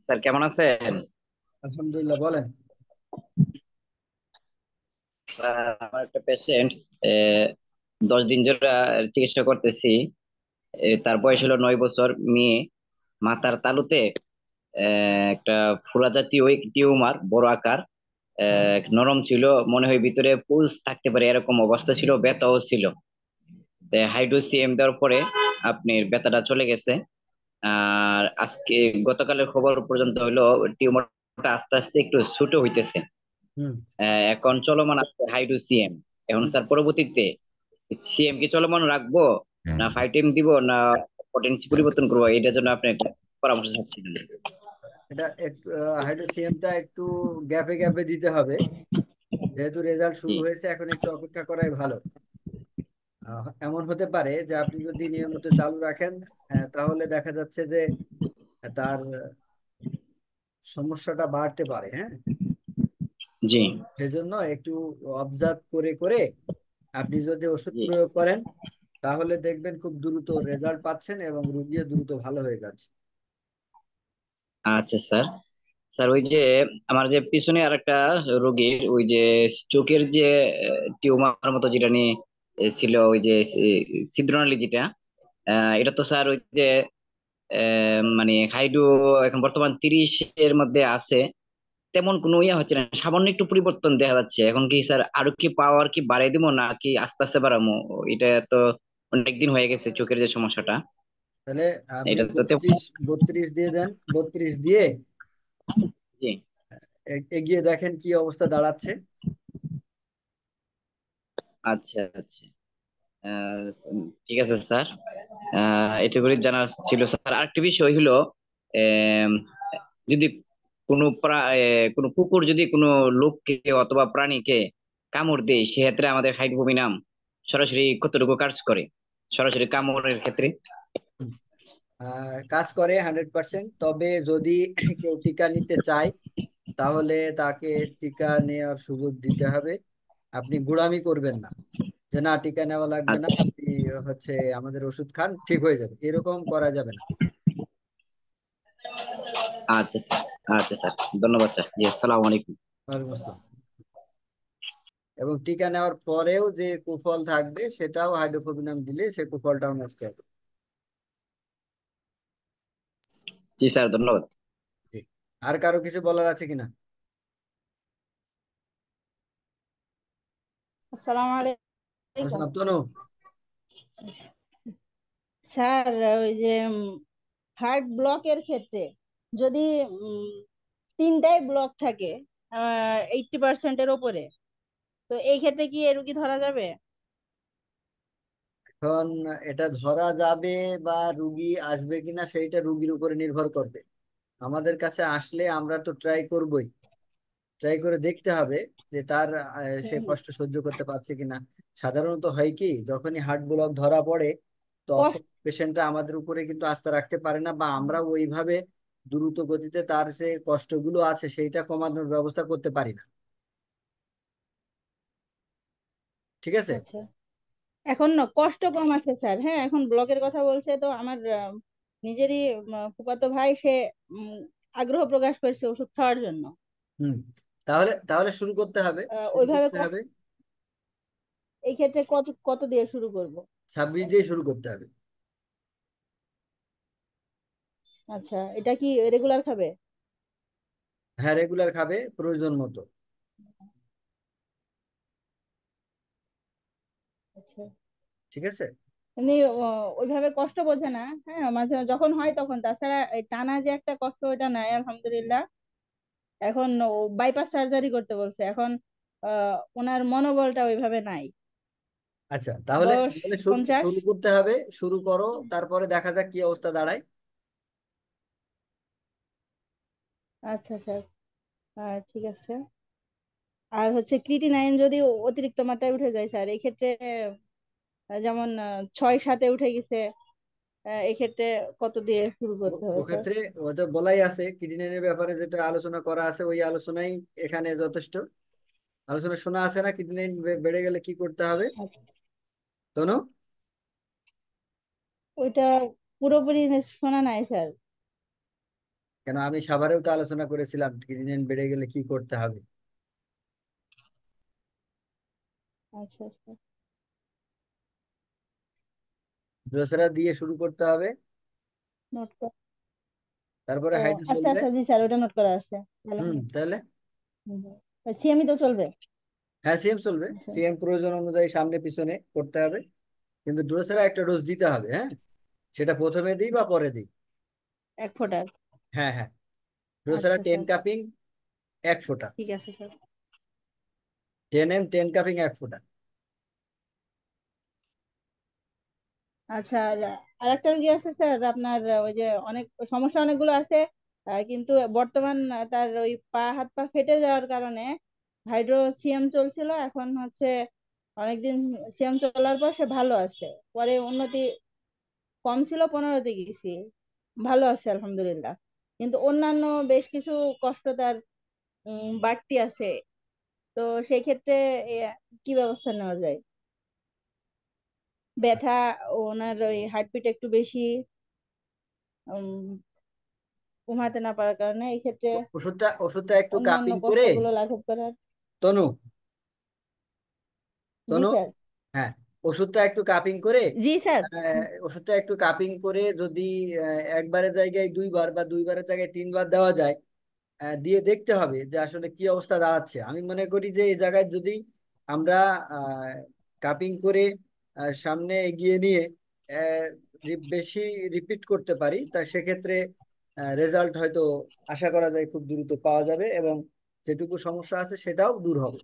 Sir কেমন আছেন? আলহামদুলিল্লাহ, বলেন। স্যার, আমার একটা পেশেন্ট 10 দিন ধরে চিকিৎসা করতেছি। তার বয়স হলো 9 বছর। মেয়ে, মাথার তালুতে একটা ফুলা জাতীয় টিউমার, বড় আকার। নরম ছিল, মনে হয় ভিতরে পুলস থাকতে পারে এরকম অবস্থা ছিল, ব্যথাও ছিল। হাইড্রোসিএম দেওয়ার পরে আপনার ব্যথাটা চলে গেছে। আর আজকে গতকালের খবর পর্যন্ত হলো টিউমারটা আস্তে আস্তে একটু ছোট হইতেছে। হুম। এখন চলমান আছে হাইড্রো সিএম। এখন হুম। স্যার পরবর্তীতে সিএম কি চলমান রাখবো, না 5 টাইম দিব, না পটেন্সি পরিবর্তন করবো? এটার জন্য আপনি একটা পরামর্শ চাচ্ছিলেন। এটা একটু হাইড্রোসিয়ামটা একটু গ্যাপে গ্যাপে দিতে হবে। যেহেতু রেজাল্ট জি। শুরু হয়েছে, এখন একটু অপেক্ষা করাই ভালো। এমন হতে পারে যে আপনি যদি নিয়মিত চালু রাখেন, তাহলে দেখা যাচ্ছে যে তার সমস্যাটা বাড়তে পারে। হ্যাঁ, জি। সেজন্য একটু অবজার্ভ করে করে আপনি যদি ওষুধ জি। প্রয়োগ করেন, তাহলে দেখবেন খুব দ্রুত রেজাল্ট পাচ্ছেন এবং রোগীও দ্রুত ভালো হয়ে যাচ্ছে। আচ্ছা স্যার। স্যার, ওই যে আমার যে পিছনে আরেকটা রোগীর ওই যে চোখের যে টিউমার মতো যেটা নিয়ে ছিল, ওই যে ছিদ্রনালী যেটা, এটা তো স্যার ওই যে মানে হাইড্রো এখন বর্তমান 30-এর মধ্যে আছে। তেমন কোনো ইয়ে হচ্ছে না, সামান্য একটু পরিবর্তন দেখা যাচ্ছে। এখন কি স্যার আরো কি পাওয়ার কি বাড়াই দিব, না কি আস্তে আস্তে বাড়াবো? এটা তো অনেকদিন হয়ে গেছে চোখের যে সমস্যাটা। তাহলে আপনি এটা তো 32 দিয়ে দেন, 32 দিয়ে জি। এগিয়ে দেখেন কি অবস্থা দাঁড়াচ্ছে। আচ্ছা আচ্ছা। ঠিক আছে স্যার। এটা করে জানা ছিল স্যার। আরেকটা বিষয় হলো, আম, যদি কোনো কুকুর যদি কোনো লোককে অথবা প্রাণীকে কামড় দেয়, সেক্ষেত্রে আমাদের হাইড্রোমিনাম সরাসরি কতটুকু কাজ করে, সরাসরি কামড়ের ক্ষেত্রে? হুম। কাজ করে 100%। তবে যদি কেউ টিকা নিতে চায়, তাহলে তাকে টিকা নেওয়ার সুযোগ দিতে হবে। আপনি গোঁড়ামি করবেন না যে না, টিকা নেওয়া লাগবে না, আচ্ছা আপনি হচ্ছে আমাদের ওষুধ খান, ঠিক হয়ে যাবে, এরকম করা যাবে না। আচ্ছা স্যার। আচ্ছা স্যার, ধন্যবাদ স্যার। জি, আসসালামু আলাইকুম। ওয়ালাইকুম আসসালাম। এবং টিকা নেওয়ার পরেও যে কুফল থাকবে, সেটাও হাইড্রোফোবিনাম দিলে সে কুফলটাও নষ্ট হবে। জি স্যার, ধন্যবাদ। জি। আর কারো কিছু বলার আছে কিনা? আসসালামু আলাইকুম আসসালাম, তনু। স্যার। ওই যে হার্ট ব্লকের ক্ষেত্রে যদি উম, তিনটাই ব্লক থাকে 80%-এর ওপরে, তো এই ক্ষেত্রে কি এ রোগী ধরা যাবে? এখন এটা ধরা যাবে বা রুগী আসবে কিনা সেইটা রুগীর উপরে নির্ভর করবে। আমাদের কাছে আসলে আমরা তো ট্রাই করবই, ট্রাই করে দেখতে হবে যে তার সে হুম। কষ্ট সহ্য করতে পারছে কিনা। সাধারণত হয় কি, যখনই হার্ট ব্লক ধরা পড়ে, তখন কষ্ট। পেশেন্টরা আমাদের উপরে কিন্তু আস্থা রাখতে পারে না, বা আমরা ওইভাবে দ্রুত গতিতে তার যে কষ্টগুলো আছে সেইটা কমানোর ব্যবস্থা করতে পারি না। ঠিক আছে। আচ্ছা, এখন না কষ্ট কম আছে স্যার। হ্যাঁ, এখন ব্লকের কথা বলছে তো আমার নিজেরই ফুফাতো ভাই, সে উম, আগ্রহ প্রকাশ করেছে ওষুধ খাওয়ার জন্য। হুম। তাহলে তাহলে শুরু করতে হবে, শুরু ওইভাবে করতে হবে। এই ক্ষেত্রে কত কত দিয়ে শুরু করব? 26 দিয়ে শুরু করতে হবে। আচ্ছা, এটা কি রেগুলার খাবে? হ্যাঁ, রেগুলার খাবে প্রয়োজন মতো। আচ্ছা। ঠিক আছে। এমনি ওইভাবে কষ্ট বোঝে না। হ্যাঁ, মাঝে মাঝে যখন হয় তখন। তাছাড়া এই টানা যে একটা কষ্ট, ওইটা নাই আলহামদুলিল্লাহ। এখন ও বাইপাস সার্জারি করতে বলছে এখন। ওনার মনোবলটা ওইভাবে নাই। আচ্ছা, তাহলে বয়স তাহলে শুরু 50। শুরু করতে হবে, শুরু করো, তারপরে দেখা যাক কি অবস্থা দাঁড়ায়। আচ্ছা স্যার, ঠিক আছে। আর হচ্ছে ক্রিটিনাইন যদি অতিরিক্ত মাত্রায় উঠে যায় স্যার, এই ক্ষেত্রে যেমন 6-7-এ উঠে গেছে, এই ক্ষেত্রে কত দিয়ে শুরু করতে হবে স্যার? ওক্ষেত্রে ওটা বলাই আছে, কিডনির ব্যাপারে যেটা আলোচনা করা আছে ওই আলোচনাই এখানে যথেষ্ট। আলোচনা শোনা আছে না, কিডনি বেড়ে গেলে কি করতে হবে? আচ্ছা, শোনো। ওইটা পুরোপুরি শোনা নাই স্যার। কেন আমি সাভারেও তো আলোচনা করেছিলাম ক্রিটিনিন বেড়ে গেলে কি করতে হবে। আচ্ছা আচ্ছা। ড্রোসেরা দিয়ে শুরু করতে হবে, নোট কর। তারপরে ও হাইড্রো আচ্ছা চলবে। আচ্ছা, জি স্যার, ওটা নোট করা আছে। তাহলে তাহলে সিএমই তো চলবে। হ্যাঁ সিএম চলবে, জি স্যার। সিএম প্রয়োজন অনুযায়ী সামনে পিছনে করতে হবে। কিন্তু ড্রোসেরা একটা ডোজ দিতে হবে, হ্যাঁ, সেটা প্রথমে দিই বা পরে দিই। এক ফোঁটার। হ্যাঁ হ্যাঁ, ড্রোসেরা আচ্ছা 10 স্যার। কাপিং 1 ফোঁটা, ঠিক আছে স্যার। 10 10 কাপিং 1 ফোঁটা। আচ্ছা, আর আরেকটা রোগী আছে স্যার আপনার, ওই যে অনেক সমস্যা অনেকগুলো আছে, কিন্তু বর্তমান তার ওই পা হাত পা ফেটে যাওয়ার কারণে হাইড্রো সিএম চলছিল, এখন হচ্ছে অনেকদিন সিএম চলার পর সে ভালো আছে। পরে উন্নতি কম ছিল, 15-তে গেছি, ভালো আছে আলহামদুলিল্লাহ। কিন্তু অন্যান্য বেশ কিছু কষ্ট তার বাড়তি আছে। তো সেই ক্ষেত্রে এ, কি ব্যবস্থা নেওয়া যায়? ব্যথা, ওনার ওই হার্টবিট একটু বেশি, উম, ঘুমাতে না পারার কারণে, এই ক্ষেত্রে ওষুধটা একটু অন্যান্য কাপিং করে। কষ্টগুলো লাঘব করার। তনু, জি তনু, স্যার। হ্যাঁ, ওষুধটা একটু কাপিং করে, জি স্যার। ওষুধটা একটু কাপিং করে যদি একবারের জায়গায় 2 বার বা 2 বারের জায়গায় 3 বার দেওয়া যায়, দিয়ে দেখতে হবে যে আসলে কি অবস্থা দাঁড়াচ্ছে। আমি মনে করি যে এই জায়গায় যদি আমরা কাপিং করে সামনে এগিয়ে নিয়ে আহ, বেশি রিপিট করতে পারি, তা সেক্ষেত্রে রেজাল্ট হয়তো আশা করা যায় খুব দ্রুত পাওয়া যাবে, এবং যেটুকু সমস্যা আছে সেটাও দূর হবে।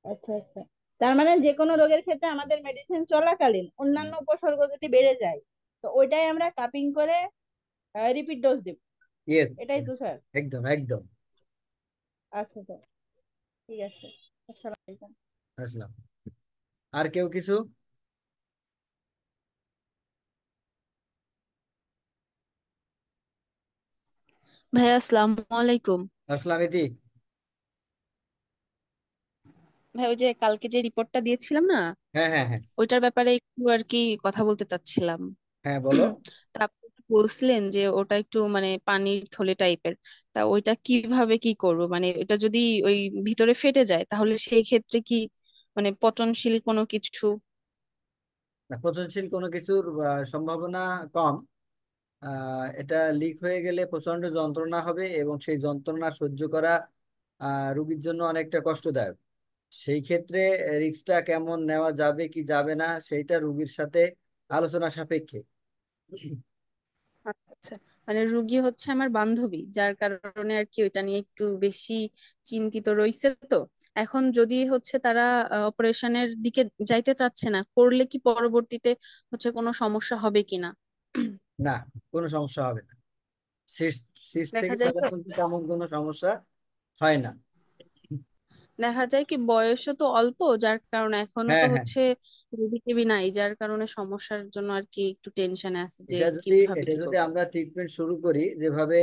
আচ্ছা আচ্ছা, তার মানে যে কোনো রোগের ক্ষেত্রে আমাদের মেডিসিন চলাকালীন অন্যান্য উপসর্গ যদি বেড়ে যায়, তো ওইটাই আমরা কাপিং করে রিপিট ডোজ দিব। ইয়েস, এটাই তো স্যার? একদম একদম। আচ্ছা স্যার, ঠিক আছে। আসসালামু আলাইকুম। আসলাম। আর কেউ কিছু? ভাইয়া আসসালামু আলাইকুম। আসলাম ইতি। ভাই ওই যে কালকে যে রিপোর্টটা দিয়েছিলাম না, হ্যাঁ হ্যাঁ হ্যাঁ ওইটার ব্যাপারে একটু আর কি কথা বলতে চাচ্ছিলাম। হ্যাঁ, বলো। তা আপনি তো বলছিলেন যে ওটা একটু মানে পানির থলে টাইপের। তা ওইটা কিভাবে কি করব, মানে ওটা যদি ওই ভিতরে ফেটে যায় তাহলে সেই ক্ষেত্রে কি মানে পচনশীল কোনো কিছু? না, পচনশীল কোনো কিছুর সম্ভাবনা কম। এটা লিক হয়ে গেলে প্রচন্ড যন্ত্রণা হবে, এবং সেই যন্ত্রণা সহ্য করা রোগীর জন্য অনেকটা কষ্টদায়ক। সেই ক্ষেত্রে রিস্কটা কেমন নেওয়া যাবে কি যাবে না সেইটা রোগীর সাথে আলোচনা সাপেক্ষে। আচ্ছা, মানে রুগী হচ্ছে আমার বান্ধবী, যার কারণে আর কি ওইটা নিয়ে একটু বেশি চিন্তিত রয়েছে। তো এখন যদি হচ্ছে তারা অপারেশনের দিকে যাইতে চাচ্ছে না, করলে কি পরবর্তীতে হচ্ছে কোনো সমস্যা হবে কিনা? না, কোনো সমস্যা হবে না। সিস্ট সিস্ট দেখা থেকে যায় তো, সাধারণত তেমন কোনো সমস্যা হয় না। দেখা যায় কি বয়সও তো অল্প, যার কারণে এখনো হ্যাঁ তো হ্যাঁ, হচ্ছে রুগী টেবি নাই, যার কারণে সমস্যার জন্য আর কি একটু টেনশনে আছে যে এটা যদি কিভাবে এটা কি যদি করবো। আমরা ট্রিটমেন্ট শুরু করি যেভাবে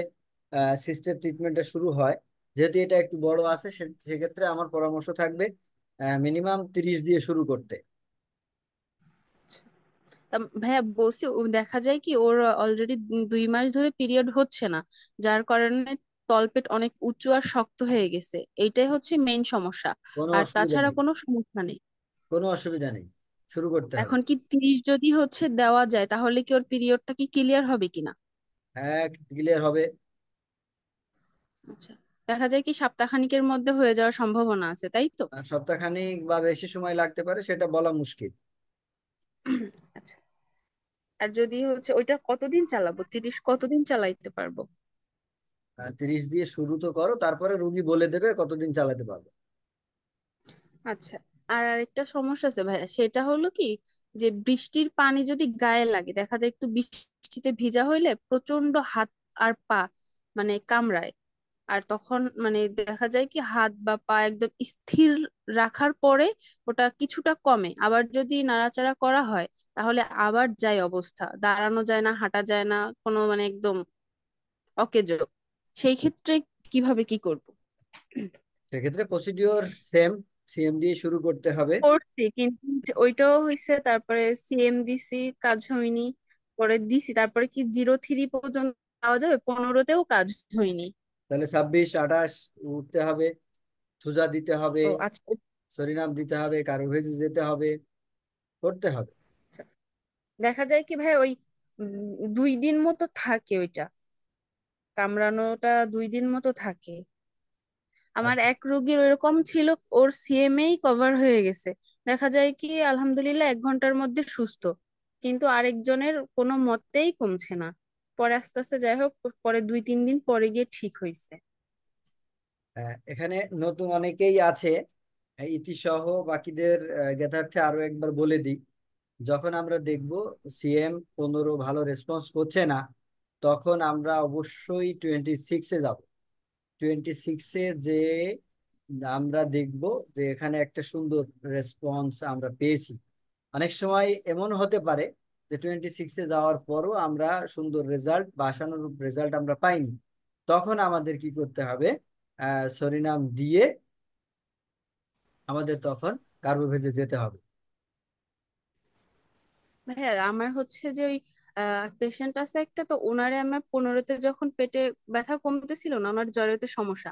সিস্টেম ট্রিটমেন্টটা শুরু হয়, যেহেতু এটা একটু বড় আছে, সেক্ষেত্রে আমার পরামর্শ থাকবে মিনিমাম 30 দিয়ে শুরু করতে। তা ভাইয়া বলছি, ও দেখা যায় কি ওর অলরেডি 2 মাস ধরে পিরিয়ড হচ্ছে না, যার কারণে তলপেট অনেক উঁচু আর শক্ত হয়ে গেছে, এইটাই হচ্ছে মেইন সমস্যা। কোনো আর অসুবিধা তাছাড়া নেই, কোনো সমস্যা নেই। কোনো অসুবিধা নেই, শুরু করতে হবে। এখন কি 30 যদি হচ্ছে দেওয়া যায় তাহলে কি ওর পিরিয়ডটা কি ক্লিয়ার হবে কিনা? হ্যাঁ, ক্লিয়ার হবে। আচ্ছা, দেখা যায় কি সপ্তাহখানেকের মধ্যে হয়ে যাওয়ার সম্ভাবনা আছে, তাই তো? সপ্তাহখানেক বা বেশি সময় লাগতে পারে, সেটা বলা মুশকিল। আচ্ছা, আর যদি হচ্ছে ওইটা কতদিন চালাবো, 30 কতদিন চালাইতে পারবো? 30 দিয়ে শুরু তো করো, তারপরে রুগী বলে দেবে কতদিন চালাতে পারবে। আচ্ছা, আর আরেকটা সমস্যা আছে ভাইয়া, সেটা হলো কি যে বৃষ্টির পানি যদি গায়ে লাগে, দেখা যায় একটু বৃষ্টিতে ভিজা হইলে প্রচন্ড হাত আর পা মানে কামড়ায়। আর তখন মানে দেখা যায় কি হাত বা পা একদম স্থির রাখার পরে ওটা কিছুটা কমে, আবার যদি নাড়াচাড়া করা হয় তাহলে আবার যায় অবস্থা, দাঁড়ানো যায় না, হাঁটা যায় না, কোনো মানে একদম অকেজো। সেই ক্ষেত্রে কিভাবে কি করব? সেক্ষেত্রে প্রসিডিওর সেম, সিএম দিয়ে শুরু করতে হবে। করছি কিন্তু ওইটাও হয়েছে, তারপরে সিএম দিছি, কাজ হয়নি। পরে দিছি, তারপরে কি 03 পর্যন্ত দেওয়া যাবে? 15তেও কাজ হয়নি। তাহলে 26, 28 উঠতে হবে, থুজা দিতে হবে, ও আচ্ছা। সরিনাম দিতে হবে, কার্বোভেজ যেতে হবে, করতে হবে। আচ্ছা। দেখা যায় কি ভাই ওই 2 দিন মতো থাকে ওইটা, কামড়ানোটা 2 দিন মতো থাকে। আমার আচ্ছা। এক রোগীর এরকম ছিল, ওর সিএমএই কভার হয়ে গেছে, দেখা যায় কি আলহামদুলিল্লাহ 1 ঘন্টার মধ্যে সুস্থ। কিন্তু আরেকজনের কোনো মতেই কমছে না, পরে আস্তে আস্তে যাই হোক পরে 2-3 দিন পরে গিয়ে ঠিক হয়েছে। এখানে নতুন অনেকেই আছে, ইতি সহ বাকিদের জ্ঞাতার্থে আরো একবার বলে দিই। যখন আমরা দেখব CM15 ভালো রেসপন্স করছে না, তখন আমরা অবশ্যই 26-এ যাব। 26-এ যে আমরা দেখব যে এখানে একটা সুন্দর রেসপন্স আমরা পেয়েছি। অনেক সময় এমন হতে পারে যে 26-এ যাওয়ার পরও আমরা সুন্দর রেজাল্ট বা আশানুরূপ রেজাল্ট আমরা পাইনি। তখন আমাদের কি করতে হবে? সরিনাম দিয়ে আমাদের তখন কার্বোভেজে যেতে হবে। হ্যাঁ, আমার হচ্ছে যে ওই পেশেন্ট আছে একটা, তো ওনারে আমার 15তে যখন পেটে ব্যথা কমতেছিল না, ওনার জ্বরেতে সমস্যা,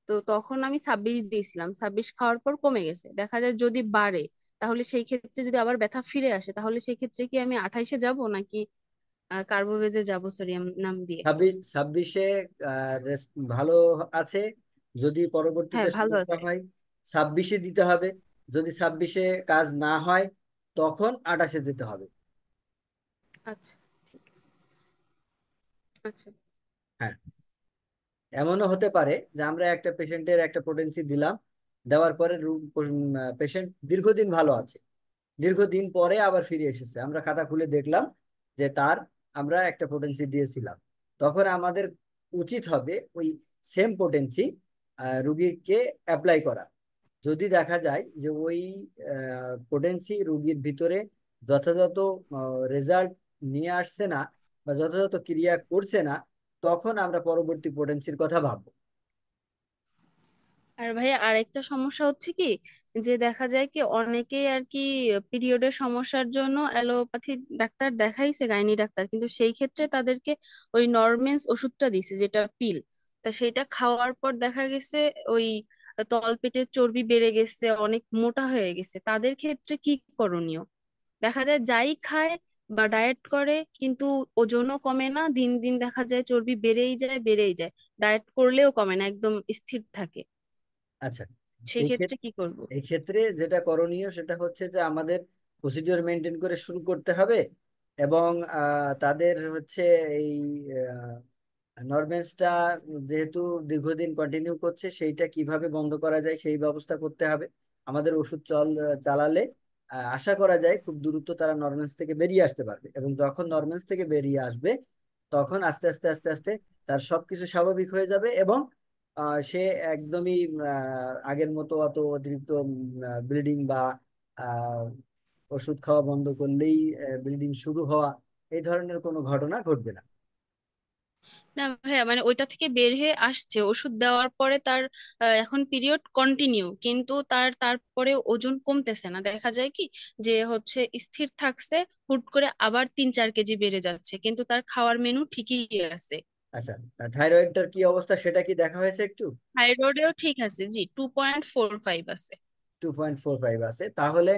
তো তখন আমি 26 দিয়েছিলাম। 26 খাওয়ার পর কমে গেছে। দেখা যায় যদি বাড়ে তাহলে সেই ক্ষেত্রে যদি আবার ব্যথা ফিরে আসে তাহলে সেই ক্ষেত্রে কি আমি 28-এ যাব নাকি কার্বোভেজে যাব সোডিয়াম নাম দিয়ে? 26-এ ভালো আছে। যদি পরবর্তীতে হ্যাঁ ভালো সমস্যা আছে। হয় 26-এ দিতে হবে। যদি 26-এ কাজ না হয় তখন 28-এ যেতে হবে। আচ্ছা, ঠিক আছে। আচ্ছা। হ্যাঁ, এমনও হতে পারে যে আমরা একটা পেশেন্টের একটা পোটেন্সি দিলাম, দেওয়ার পরে পেশেন্ট দীর্ঘদিন ভালো আছে, দীর্ঘদিন পরে আবার ফিরে এসেছে, আমরা খাতা খুলে দেখলাম যে তার আমরা একটা পোটেন্সি দিয়েছিলাম। তখন আমাদের উচিত হবে ওই সেম পোটেন্সি রুগীকে অ্যাপ্লাই করা। যদি দেখা যায় যে ওই পোটেন্সি রুগীর ভিতরে যথাযথ রেজাল্ট নিয়ে আসছে না বা যথাযথ ক্রিয়া করছে না, তখন আমরা পরবর্তী পোটেন্সির কথা ভাববো। আর ভাইয়া আরেকটা সমস্যা হচ্ছে কি, যে দেখা যায় কি অনেকেই আর কি পিরিয়ডের সমস্যার জন্য অ্যালোপ্যাথি ডাক্তার দেখাইছে, গাইনি ডাক্তার, কিন্তু সেই ক্ষেত্রে তাদেরকে ওই নরমেন্স ওষুধটা দিছে যেটা পিল, তা সেটা খাওয়ার পর দেখা গেছে ওই তলপেটের চর্বি বেড়ে গেছে, অনেক মোটা হয়ে গেছে। তাদের ক্ষেত্রে কি করণীয়? দেখা যায় যাই খায় বা ডায়েট করে কিন্তু ওজনও কমে না, দিন দিন দেখা যায় চর্বি বেড়েই যায় বেড়েই যায়, ডায়েট করলেও কমে না, একদম স্থির থাকে। আচ্ছা, সেই এই ক্ষেত্রে ক্ষেত্রে কি করব? এই ক্ষেত্রে যেটা করণীয় সেটা হচ্ছে যে আমাদের প্রসিডিওর মেনটেন করে শুরু করতে হবে। এবং তাদের হচ্ছে এই নরমেন্সটা যেহেতু দীর্ঘদিন কন্টিনিউ করছে, সেইটা কিভাবে বন্ধ করা যায় সেই ব্যবস্থা করতে হবে। আমাদের ওষুধ চালালে আশা করা যায় খুব দ্রুত তারা নরমেন্স থেকে বেরিয়ে আসতে পারবে। এবং যখন নরমেন্স থেকে বেরিয়ে আসবে তখন আস্তে আস্তে আস্তে আস্তে তার সবকিছু স্বাভাবিক হয়ে যাবে। এবং সে একদমই আগের মতো অত অতিরিক্ত ব্লিডিং বা আহ, ওষুধ খাওয়া বন্ধ করলেই ব্লিডিং শুরু হওয়া, এই ধরনের কোনো ঘটনা ঘটবে না। না ভাইয়া, মানে ওইটা থেকে বের হয়ে আসছে ওষুধ দেওয়ার পরে তার এখন পিরিয়ড কন্টিনিউ, কিন্তু তারপরে ওজন কমতেছে না, দেখা যায় কি যে হচ্ছে স্থির থাকছে, হুট করে আবার 3-4 কেজি বেড়ে যাচ্ছে, কিন্তু তার খাওয়ার মেনু ঠিকই আছে। আচ্ছা, থাইরয়েডটার কি অবস্থা সেটা কি দেখা হয়েছে একটু? থাইরয়েডেও ঠিক আছে জি, 2.45 আছে। 2.45 আছে, তাহলে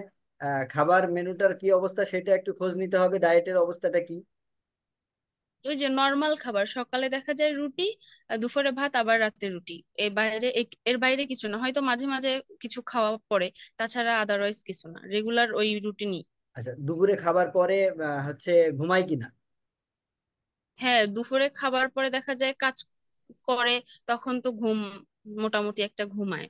খাবার মেনুটার কি অবস্থা সেটা একটু খোঁজ নিতে হবে। ডায়েটের অবস্থাটা কি? ওই যে নর্মাল খাবার, সকালে দেখা যায় রুটি, দুপুরে ভাত, আবার রাতে রুটি, এর বাইরে কিছু না, হয়তো মাঝে মাঝে কিছু খাওয়া পড়ে, তাছাড়া আদারওয়াইজ কিছু না, রেগুলার ওই রুটিনই। আচ্ছা, দুপুরে খাবার পরে হচ্ছে ঘুমায় কিনা? হ্যাঁ, দুপুরে খাবার পরে দেখা যায় কাজ করে, তখন তো ঘুম, মোটামুটি একটা ঘুমায়।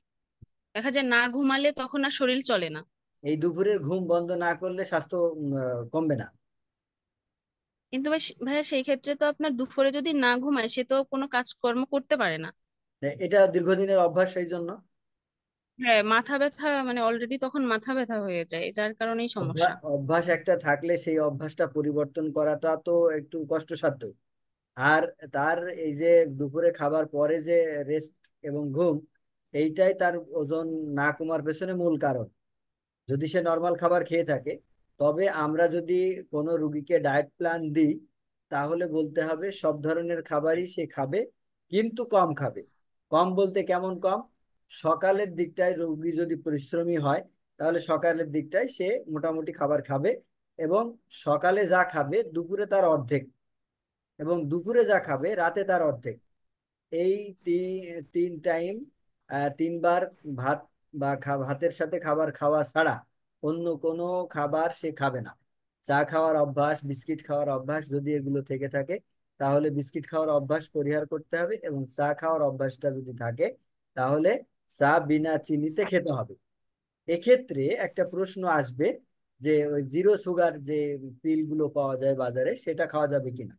দেখা যায় না ঘুমালে তখন আর শরীর চলে না। এই দুপুরের ঘুম বন্ধ না করলে স্বাস্থ্য কমবে না। কিন্তু ভাইয়া সেই ক্ষেত্রে তো আপনার দুপুরে যদি না ঘুমায় সে তো কোনো কাজকর্ম করতে পারে না। এটা দীর্ঘদিনের অভ্যাস, সেই জন্য হ্যাঁ, মাথা ব্যথা, মানে অলরেডি তখন মাথা ব্যথা হয়ে যায়, যার কারণেই সমস্যা। অভ্যাস একটা থাকলে সেই অভ্যাসটা পরিবর্তন করাটা তো একটু কষ্টসাধ্য। আর তার এই যে দুপুরে খাবার পরে যে রেস্ট এবং ঘুম, এইটাই তার ওজন না কমার পেছনে মূল কারণ। যদি সে নর্মাল খাবার খেয়ে থাকে তবে আমরা যদি কোনো রুগীকে ডায়েট প্ল্যান দিই, তাহলে বলতে হবে সব ধরনের খাবারই সে খাবে, কিন্তু কম খাবে। কম বলতে কেমন কম? সকালের দিকটায় রোগী যদি পরিশ্রমী হয়, তাহলে সকালের দিকটায় সে মোটামুটি খাবার খাবে, এবং সকালে যা খাবে দুপুরে তার অর্ধেক, এবং দুপুরে যা খাবে রাতে তার অর্ধেক। এই তিন টাইম, তিনবার ভাত বা ভাতের সাথে খাবার খাওয়া ছাড়া অন্য কোনো খাবার সে খাবে না। চা খাওয়ার অভ্যাস, বিস্কিট খাওয়ার অভ্যাস যদি এগুলো থেকে থাকে, তাহলে বিস্কিট খাওয়ার অভ্যাস পরিহার করতে হবে, এবং চা খাওয়ার অভ্যাসটা যদি থাকে, তাহলে চা বিনা চিনিতে খেতে হবে। এক্ষেত্রে একটা প্রশ্ন আসবে যে ওই জিরো সুগার যে পিলগুলো পাওয়া যায় বাজারে, সেটা খাওয়া যাবে কিনা।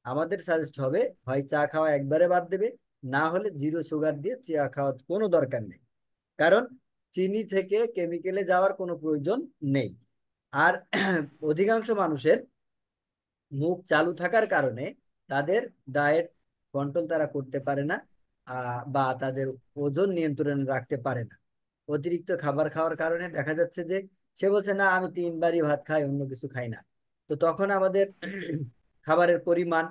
আমাদের সাজেস্ট হবে হয় চা খাওয়া একবারে বাদ দেবে, না হলে জিরো সুগার দিয়ে চা খাওয়ার কোনো দরকার নেই। কারণ চিনি থেকে কেমিক্যালে যাওয়ার কোনো প্রয়োজন নেই। আর অধিকাংশ মানুষের মুখ চালু থাকার কারণে তাদের ডায়েট কন্ট্রোল তারা করতে পারে না, বা তাদের ওজন নিয়ন্ত্রণে রাখতে পারে না। অতিরিক্ত খাবার খাওয়ার কারণে দেখা যাচ্ছে যে সে বলছে না আমি তিনবারই ভাত খাই, অন্য কিছু খাই না। তো তখন আমাদের খাবারের পরিমাণ,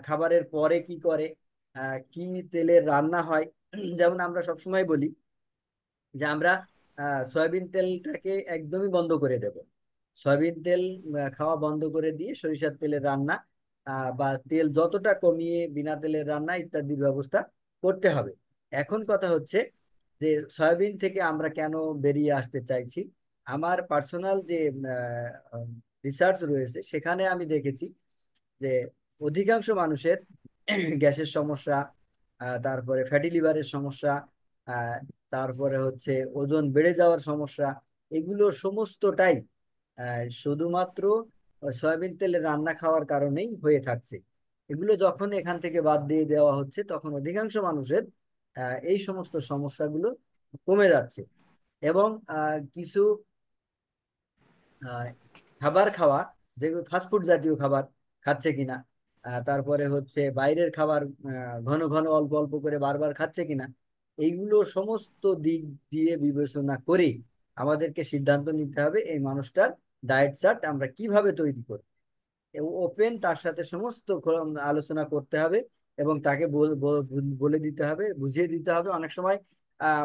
খাবারের পরে কি করে, কি তেলের রান্না হয়, যেমন আমরা সবসময় বলি যে আমরা সয়াবিন তেলটাকে একদমই বন্ধ করে দেব। সয়াবিন তেল খাওয়া বন্ধ করে দিয়ে সরিষার তেলের রান্না, বা তেল যতটা কমিয়ে বিনা তেলের রান্না ইত্যাদির ব্যবস্থা করতে হবে। এখন কথা হচ্ছে যে সয়াবিন থেকে আমরা কেন বেরিয়ে আসতে চাইছি। আমার পার্সোনাল যে রিসার্চ রয়েছে, সেখানে আমি দেখেছি যে অধিকাংশ মানুষের গ্যাসের সমস্যা, তারপরে ফ্যাটি লিভারের সমস্যা, আহ, তারপরে হচ্ছে ওজন বেড়ে যাওয়ার সমস্যা, এগুলো সমস্তটাই শুধুমাত্র সয়াবিন তেলে রান্না খাওয়ার কারণেই হয়ে থাকছে। এগুলো যখন এখান থেকে বাদ দিয়ে দেওয়া হচ্ছে, তখন অধিকাংশ মানুষের এই সমস্ত সমস্যাগুলো কমে যাচ্ছে। এবং কিছু আহ, খাবার খাওয়া, যেগুলো ফাস্টফুড জাতীয় খাবার খাচ্ছে কিনা, তারপরে হচ্ছে বাইরের খাবার ঘন ঘন অল্প অল্প করে বারবার খাচ্ছে কিনা, এইগুলো সমস্ত দিক দিয়ে বিবেচনা করে আমাদেরকে সিদ্ধান্ত নিতে হবে এই মানুষটার ডায়েট চার্ট আমরা কিভাবে তৈরি করব। ওপেন তার সাথে সমস্ত আলোচনা করতে হবে, এবং তাকে বলে দিতে হবে, বুঝিয়ে দিতে হবে। অনেক সময়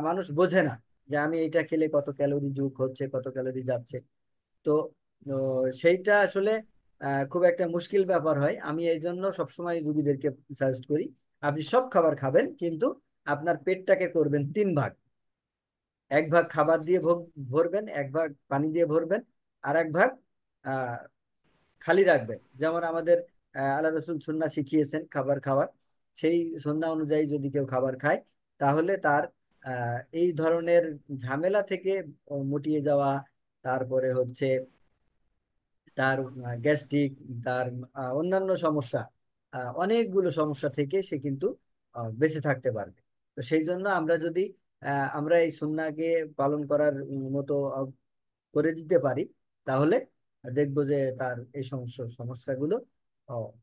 মানুষ বোঝে না যে আমি এটা খেলে কত ক্যালোরি যোগ হচ্ছে, কত ক্যালোরি যাচ্ছে। তো তো সেইটা আসলে খুব একটা মুশকিল ব্যাপার হয়। আমি এই জন্য সবসময় রুগীদেরকে সাজেস্ট করি আপনি সব খাবার খাবেন, কিন্তু আপনার পেটটাকে করবেন তিন ভাগ। এক ভাগ খাবার দিয়ে ভরবেন, এক ভাগ পানি দিয়ে ভরবেন, আর এক ভাগ আহ খালি রাখবেন। যেমন আমাদের আল্লাহ রসুল সুন্নাহ শিখিয়েছেন খাবার খাওয়ার, সেই সুন্নাহ অনুযায়ী যদি কেউ খাবার খায়, তাহলে তার এই ধরনের ঝামেলা থেকে মুটিয়ে যাওয়া, তারপরে হচ্ছে তার গ্যাস্ট্রিক, তার অন্যান্য সমস্যা, অনেকগুলো সমস্যা থেকে সে কিন্তু বেঁচে থাকতে পারবে। তো সেই জন্য আমরা যদি আমরা এই সুন্নাহকে পালন করার মতো করে দিতে পারি, তাহলে দেখবো যে তার এই সমস্যাগুলো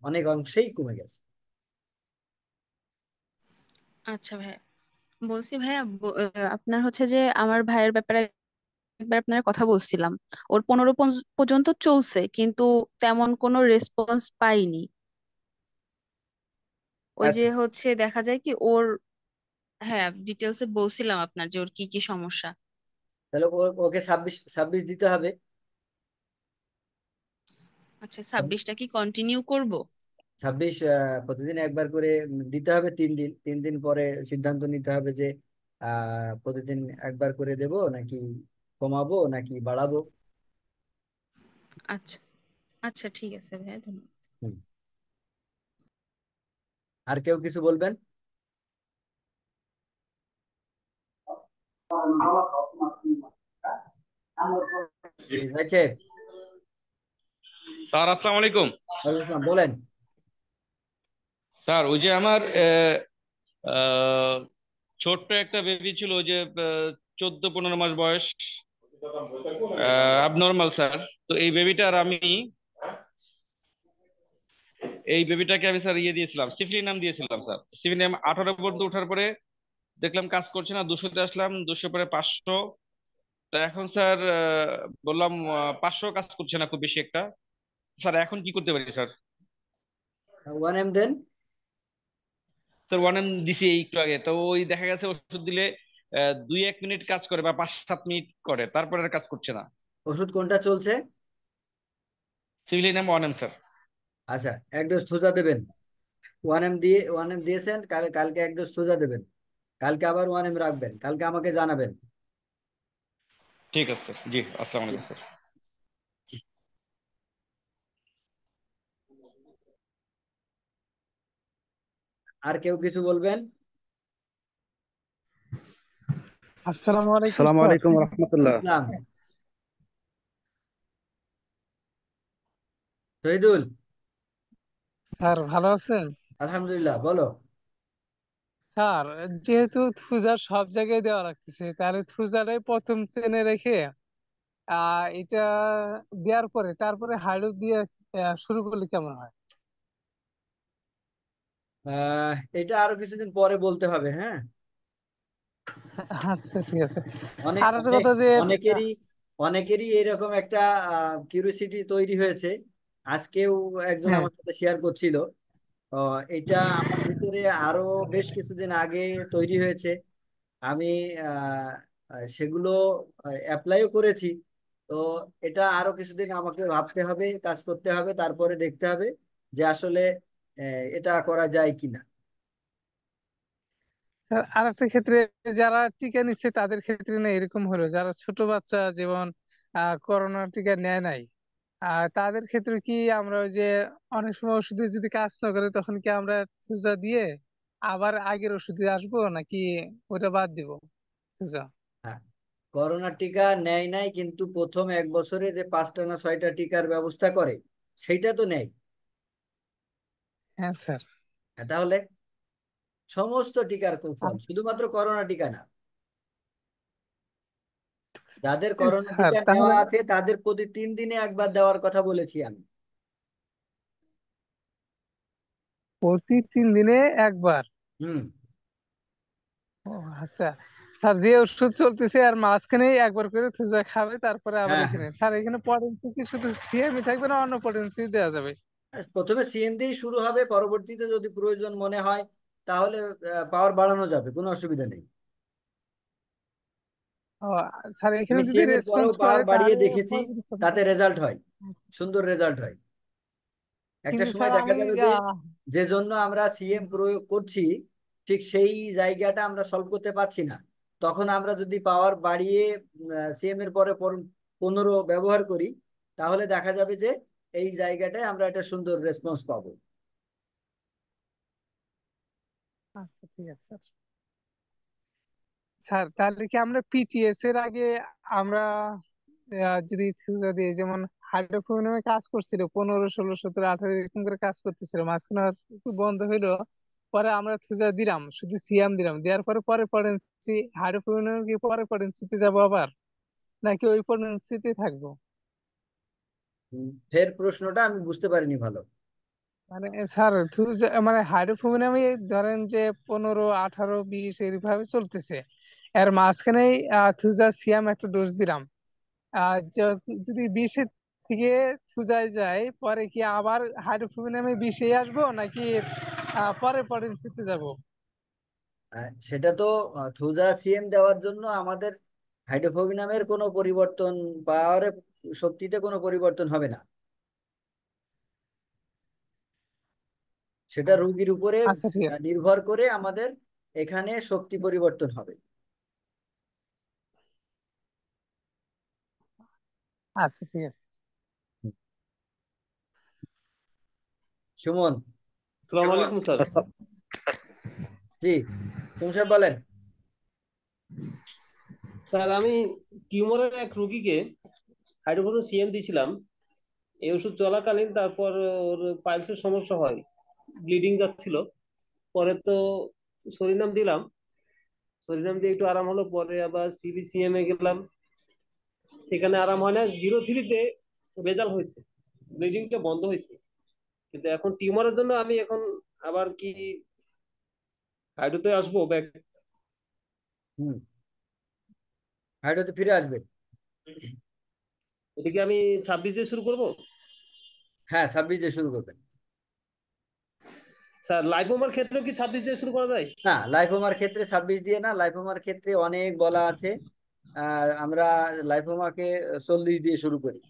অনেক অংশেই কমে গেছে। আচ্ছা ভাইয়া, বলছি ভাইয়া, আপনার হচ্ছে যে আমার ভাইয়ের ব্যাপারে একবার আপনার কথা বলছিলাম। ওর 15 পর্যন্ত চলছে, কিন্তু তেমন কোনো রেসপন্স পাইনি। ওই যে আচ্ছা, হচ্ছে দেখা যায় কি ওর, হ্যাঁ ডিটেলসে বলছিলাম আপনার যে ওর কি কি সমস্যা। তাহলে ওকে 26 26 দিতে হবে। আচ্ছা, 26টা কি কন্টিনিউ করব? 26 প্রতিদিন একবার করে দিতে হবে, 3 দিন। 3 দিন পরে সিদ্ধান্ত নিতে হবে যে প্রতিদিন একবার করে দেব নাকি কমাবো নাকি বাড়াবো। আচ্ছা, আচ্ছা ঠিক আছে ভাইয়া, ধন্যবাদ। হুম। আর কেউ কিছু বলবেন? বুঝাইছে? স্যার আসসালামু আলাইকুম। ওয়ালাইকুম আসসালাম, বলেন। স্যার ওই যে আমার আহ, ছোট্ট একটা বেবি ছিল, ওই যে 14-15 মাস বয়স, অ্যাবনর্মাল স্যার। তো এই বেবিটাকে আমি স্যার দিয়েছিলাম, সিফলি নাম দিয়েছিলাম স্যার। সিফলি নাম 18 পর্যন্ত ওঠার পরে দেখলাম কাজ করছে না, 200-তে আসলাম, 200 পরে 500, তো এখন স্যার বললাম 500 কাজ করছে না খুব বেশি একটা। স্যার এখন কি করতে পারি স্যার? 1M দেন। স্যার 1M দিছি এই একটু আগে, তো ওই দেখা গেছে ওষুধ দিলে 2-1 মিনিট কাজ করে বা 5-7 মিনিট করে, তারপরে আর কাজ করছে না। ওষুধ কোনটা চলছে? সিভিলিয়াম 1M স্যার। আচ্ছা, এক ডোজ থুজা দেবেন। 1M দিয়েছেন, কালকে এক ডোজ থুজা দেবেন। কালকে আবার 1M রাখবেন, কালকে আমাকে জানাবেন। ঠিক আছে স্যার, জি আসসালামু আলাইকুম স্যার। আর কেউ কিছু বলবেন? আসসালামু আলাইকুম আসসালামু স্যার। আলাইকুম রহমতুল্লাহ। ইসলাম। শহীদুল। স্যার ভালো আছেন? আলহামদুলিল্লাহ, বলো। স্যার যেহেতু থুজা সব জায়গায় দেওয়া রাখতেছে, তাহলে থুজাটাই প্রথম চেনে রেখে এটা দেওয়ার পরে তারপরে হাইড্রো দিয়ে শুরু করলে কেমন হয়? এটা আরো কিছুদিন পরে বলতে হবে, হ্যাঁ। আচ্ছা ঠিক আছে। অনেক আর একটা অনেক কথা যে অনেকেরই অনেকেরই এরকম একটা কিউরিসিটি তৈরি হয়েছে। আজকেও একজন হ্যাঁ আমার সাথে শেয়ার করছিল। এটা আমার ভিতরে আরো বেশ কিছুদিন আগে তৈরি হয়েছে। আমি সেগুলো অ্যাপ্লাইও করেছি। তো এটা আরো কিছুদিন আমাকে ভাবতে হবে, কাজ করতে হবে, তারপরে দেখতে হবে যে আসলে এটা করা যায় কিনা। স্যার, আর একটা ক্ষেত্রে যারা টিকা নিচ্ছে তাদের ক্ষেত্রে না এরকম হলো, যারা ছোট বাচ্চা যেমন করোনা টিকা নেয় নাই, তাদের ক্ষেত্রে কি আমরা ওই যে অনেক সময় ওষুধে যদি কাজ না করে তখন কি আমরা পূজা দিয়ে আবার আগের ওষুধে আসবো নাকি ওটা বাদ দিব পূজা? হ্যাঁ, করোনা টিকা নেয় নাই, কিন্তু প্রথম 1 বছরে যে 5টা না 6টা টিকার ব্যবস্থা করে সেইটা তো নেয়। হ্যাঁ স্যার। তাহলে সমস্ত টিকার কৌশল, শুধুমাত্র করোনা টিকা না। যাদের করোনা স্যার টিকা নেওয়া তাহলে আছে তাদের প্রতি 3 দিনে একবার দেওয়ার কথা বলেছি আমি। প্রতি 3 দিনে একবার? হুম। ও আচ্ছা। স্যার যে ওষুধ চলতেছে আর মাঝখানে একবার করে পূজা খাবে তারপরে আবার হ্যাঁ, হ্যাঁ। এখানে, স্যার এখানে পটেন্সি কি শুধু সিএমই থাকবে না অন্য পটেন্সি দেওয়া যাবে? প্রথমে সিএম দিয়েই শুরু হবে, পরবর্তীতে যদি প্রয়োজন মনে হয় তাহলে পাওয়ার বাড়ানো যাবে, কোনো অসুবিধা নেই। ও স্যার, এখানে আমি যদি সিএম এর পরেও রেসপন্স করে পাওয়ার বাড়িয়ে তাহলে দেখেছি, পজিটিভ হবে তো? তাতে রেজাল্ট হয়, সুন্দর রেজাল্ট হয়। একটা কিন্তু সময় স্যার দেখা আমি যাবে যে যে জন্য আমরা সিএম প্রয়োগ করছি ঠিক সেই জায়গাটা আমরা সলভ করতে পারছি না। তখন আমরা যদি পাওয়ার বাড়িয়ে সিএম এর পরে 15 ব্যবহার করি, তাহলে দেখা যাবে যে এই জায়গাটায় আমরা একটা সুন্দর রেসপন্স পাবো। আচ্ছা ঠিক আছে স্যার। স্যার তাহলে কি আমরা পিটিএস এর আগে আমরা যদি যদি যেমন হাইড্রোফোনিয়ামে কাজ করছিল 15, 16, 17, 18 এরকম করে কাজ করতেছিল, মাঝখানে হয়তো একটু বন্ধ হইলো, পরে আমরা থুজা দিলাম, শুধু সিয়াম দিলাম, দেওয়ার পরে পরে পটেন্সি হাইড্রোফোনিয়াম কি পরে পটেন্সিতে যাবো আবার নাকি ওই পটেন্সিতে থাকবো? ফের প্রশ্নটা আমি বুঝতে পারিনি ভালো। মানে স্যার থুজা মানে হাইড্রোফোনিয়ামে ধরেন যে 15, 18, 20 এইভাবে চলতেছে, এর মাঝখানে থুজা সিয়াম একটা ডোজ দিলাম, যদি 20-এর থেকে চুজায় যায় পরে কি আবার হাইড্রোফোবিনামে 20-এ আসবো নাকি পরে পটেন্সিতে যাব? সেটা তো থুজা সিএম দেওয়ার জন্য আমাদের হাইড্রোফোবিনামের কোনো পরিবর্তন, পাওয়ারের শক্তিতে কোনো পরিবর্তন হবে না। সেটা রোগীর উপরে আচ্ছা ঠিক আছে। নির্ভর করে আমাদের এখানে শক্তি পরিবর্তন হবে। আচ্ছা ঠিক আছে। সুমন। আসসালামু আলাইকুম স্যার। জি, তুমি সব বলেন। স্যার আমি টিউমারের এক রোগীকে হাইড্রোক্লোরোকুইন সিএম দিয়েছিলাম। এই ওষুধ চলাকালীন তারপর ওর পাইলসের সমস্যা হয়, ব্লিডিং যাচ্ছিল। পরে তো সরিনাম দিলাম, সরিনাম দিয়ে একটু আরাম হলো, পরে আবার সিবিসিএম এ গেলাম, সেখানে আরাম হয় না। 0-3-তে রেজাল্ট হয়েছে, ব্লিডিংটা বন্ধ হয়েছে। কিন্তু এখন টিউমারের জন্য আমি এখন আবার কি হাইড্রোতে আসবো ব্যাক? হুম, হাইড্রোতে ফিরে আসবে। এটা কি আমি 26 দিয়ে শুরু করব? হ্যাঁ, 26 দিয়ে শুরু করবেন। স্যার লাইপোমার ক্ষেত্রেও কি 26 দিয়ে শুরু করা যায়? না, লাইফোমার ক্ষেত্রে 26 দিয়ে না, লাইফোমার ক্ষেত্রে অনেক বলা আছে। আমরা লাইফোমাকে 40 দিয়ে শুরু করি।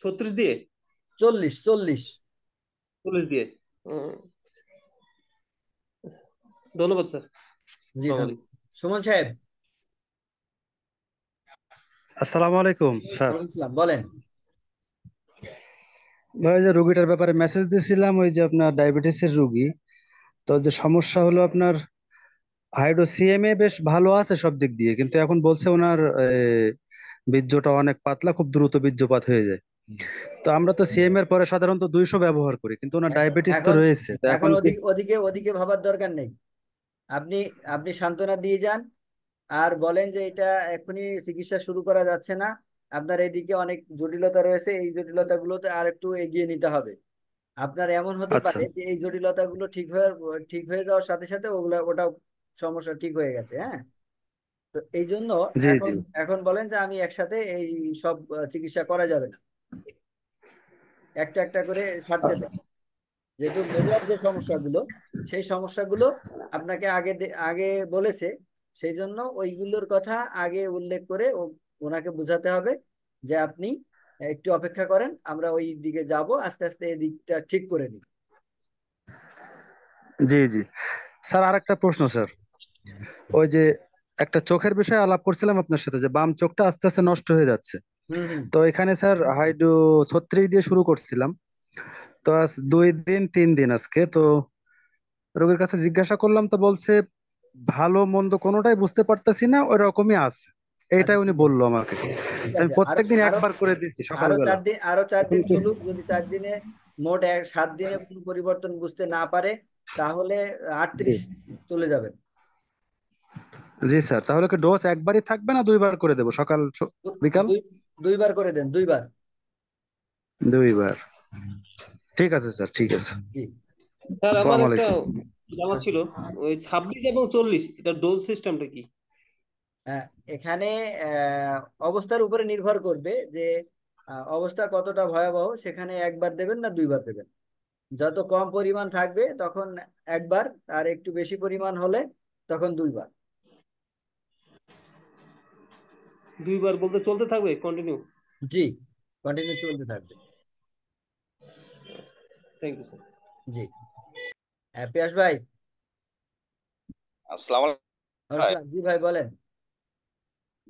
36 দিয়ে? 40 40। 40 দিয়ে। উম, ধন্যবাদ স্যার। জি, আসসালামু ধন্যবাদ। আলাইকুম। সুমন সাহেব। আসসালামু আলাইকুম স্যার। ওয়ালাইকুম আসসালাম, বলেন। ভাই ওই যে রোগীটার ব্যাপারে মেসেজ দিয়েছিলাম, ওই যে আপনার ডায়াবেটিসের রোগী। তো যে সমস্যা হলো আপনার হাইড্রোসিএমএ বেশ ভালো আছে সব দিক দিয়ে, কিন্তু এখন বলছে ওনার বীর্যটা অনেক পাতলা, খুব দ্রুত বীর্যপাত হয়ে যায়। তো আমরা তো সিএম এর পরে সাধারণত 200 ব্যবহার করি, কিন্তু ওনার এখন ডায়াবেটিস তো এখন রয়েছে, তো এখন এখন কি? ওদিকে ওদিকে ওদিকে ভাবার দরকার নেই। আপনি আপনি সান্ত্বনা দিয়ে যান, আর বলেন যে এটা এখনই চিকিৎসা শুরু করা যাচ্ছে না, আপনার এদিকে অনেক জটিলতা রয়েছে, এই জটিলতাগুলোতে আর একটু এগিয়ে নিতে হবে। আপনার এমন হতে আচ্ছা। পারে যে এই জটিলতাগুলো ঠিক হয়ে যাওয়ার সাথে সাথে ওটাও সমস্যা ঠিক হয়ে গেছে। হ্যাঁ, তো এই জন্য জি এখন জি। এখন বলেন যে আমি একসাথে এই সব চিকিৎসা করা যাবে না, একটা একটা করে সারতে দেন। যেহেতু মেজর যে সমস্যাগুলো, সেই সমস্যাগুলো আপনাকে আগে বলেছে, সেই জন্য ওইগুলোর কথা আগে উল্লেখ করে ওনাকে বোঝাতে হবে যে আপনি একটু অপেক্ষা করেন, আমরা ওই দিকে যাব, আস্তে আস্তে এই দিকটা ঠিক করে নিই। জি জি। স্যার আর একটা প্রশ্ন স্যার, ওই যে একটা চোখের বিষয়ে আলাপ করছিলাম আপনার সাথে, যে বাম চোখটা আস্তে আস্তে নষ্ট হয়ে যাচ্ছে। হুম হুম। তো এখানে স্যার হাইড্রো 36 দিয়ে শুরু করছিলাম। তো আজ 2 দিন 3 দিন আজকে তো রোগীর কাছে জিজ্ঞাসা করলাম, তো বলছে ভালো মন্দ কোনোটাই বুঝতে পারতেছি না, ওই রকমই আছে, আচ্ছা, এইটাই উনি ঠিক আছে। বললো আমাকে। ঠিক তো আমি আছে, আরো প্রত্যেকদিন আরো একবার করে দিচ্ছি আরো সকালবেলা। 4 দিন, আরো 4 দিন এখন কি? চলুক। যদি 4 দিনে মোট 7 দিনে কোনো পরিবর্তন বুঝতে না পারে, তাহলে জি 38 চলে যাবেন। জি স্যার, তাহলে কি ডোজ একবারই থাকবে না 2বার করে দেবো, সকাল বিকাল? দুই 2বার করে দেন, 2বার। 2বার। ঠিক আছে স্যার, ঠিক আছে। জি। স্যার আমার আসসালামু একটা আলাইকুম। জানার ছিল, ওই 26 এবং 40 এটা ডোজ সিস্টেমটা কি? হ্যাঁ, এখানে অবস্থার উপরে নির্ভর করবে যে অবস্থা কতটা ভয়াবহ, সেখানে একবার দেবেন না 2বার দেবেন। যত কম পরিমাণ থাকবে তখন একবার, আর একটু বেশি পরিমাণ হলে তখন 2বার। 2বার বলতে চলতে থাকবে কন্টিনিউ? জি, কন্টিনিউ চলতে থাকবে। Thank you sir. জি। পিয়াস ভাই। আসসালামু আলাইকুম। আসসালাম, জি ভাই বলেন।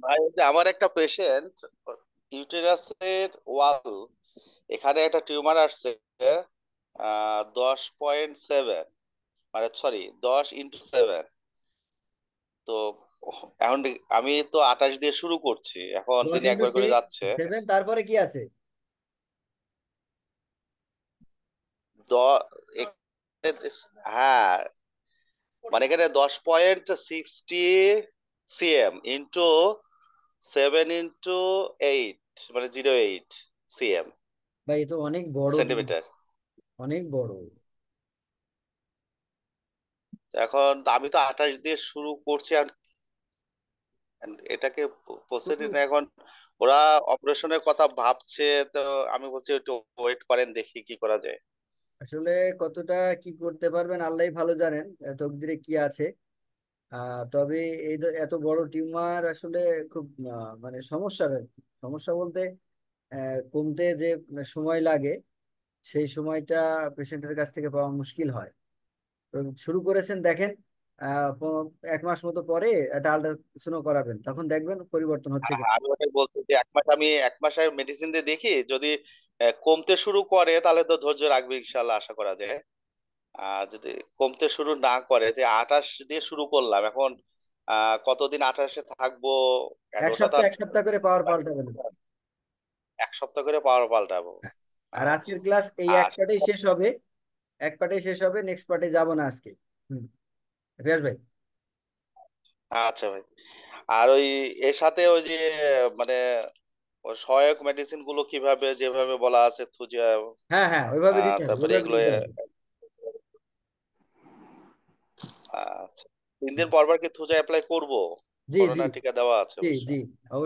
ভাই ওই যে আমার একটা পেশেন্ট ইউটেরাসের ওয়াল, এখানে একটা টিউমার আসছে 10.7, মানে সরি 10x7। তো এখন আমি তো 28 দিয়ে শুরু করছি, এখন 10 দিনে ইন্টু একবার করে যাচ্ছে। 7, তারপরে কি আছে? দ- হ্যাঁ, মানে এখানে 10.60 সিএম ইন্টু 7 x 8, মানে 0.8 সিএম, ভাই, এ তো অনেক বড় tumor, সেন্টিমিটার। অনেক বড়। এখন আমি তো 28 দিয়ে শুরু করছি, আর এটাকে প্রসিডিং এখন ওরা অপারেশনের কথা ভাবছে। তো আমি বলছি একটু ওয়েট করেন, দেখি কি করা যায়। আসলে কতটা কি করতে পারবেন আল্লাহ ভালো জানেন, তকদিরে কি আছে। তবে এত বড় টিউমার আসলে খুব মানে সমস্যার আর কি। সমস্যা বলতে কমতে যে সময় লাগে, সেই সময়টা পেশেন্টের কাছ থেকে পাওয়া মুশকিল হয়। তো শুরু করেছেন দেখেন, 1 মাস মতো পরে একটা আল্ট্রাসাউন্ড করাবেন, তখন দেখবেন পরিবর্তন হচ্ছে কিনা। আমি ওটাই বলছি যে আমি 1 মাসের মেডিসিন দিয়ে দেখি, যদি কমতে শুরু করে তাহলে তো ধৈর্য রাখবে ইনশাল্লাহ, আশা করা যায়। আর যদি কমতে শুরু না করে, যে 28 দিয়ে শুরু করলাম, এখন কতদিন 28-এ থাকবো? এক ওটা তো সপ্তাহ আর এক সপ্তাহ করে পাওয়ার পাল্টাবেন। 1 সপ্তাহ করে পাওয়ার পাল্টাবো? আর আচ্ছা। আজকের ক্লাস এই এক আর পার্টেই শেষ হবে, এক পার্টে শেষ হবে, নেক্সট পার্টে যাব না আজকে। হুম। রিয়াজ ভাই। আচ্ছা ভাই, আর ওই এর সাথে ওই যে মানে ওই সহায়ক মেডিসিন গুলো কিভাবে, যেভাবে বলা আছে থুজা, হ্যাঁ হ্যাঁ, ওইভাবে দিতে হবে, তারপরে ওইভাবে এগুলো, দিতে হবে। আচ্ছা, 3 দিন পর পর কি থুজা অ্যাপ্লাই করব? জি জি করোনা টিকা দেওয়া আছে জি অবশ্য। জি অবশ্যই।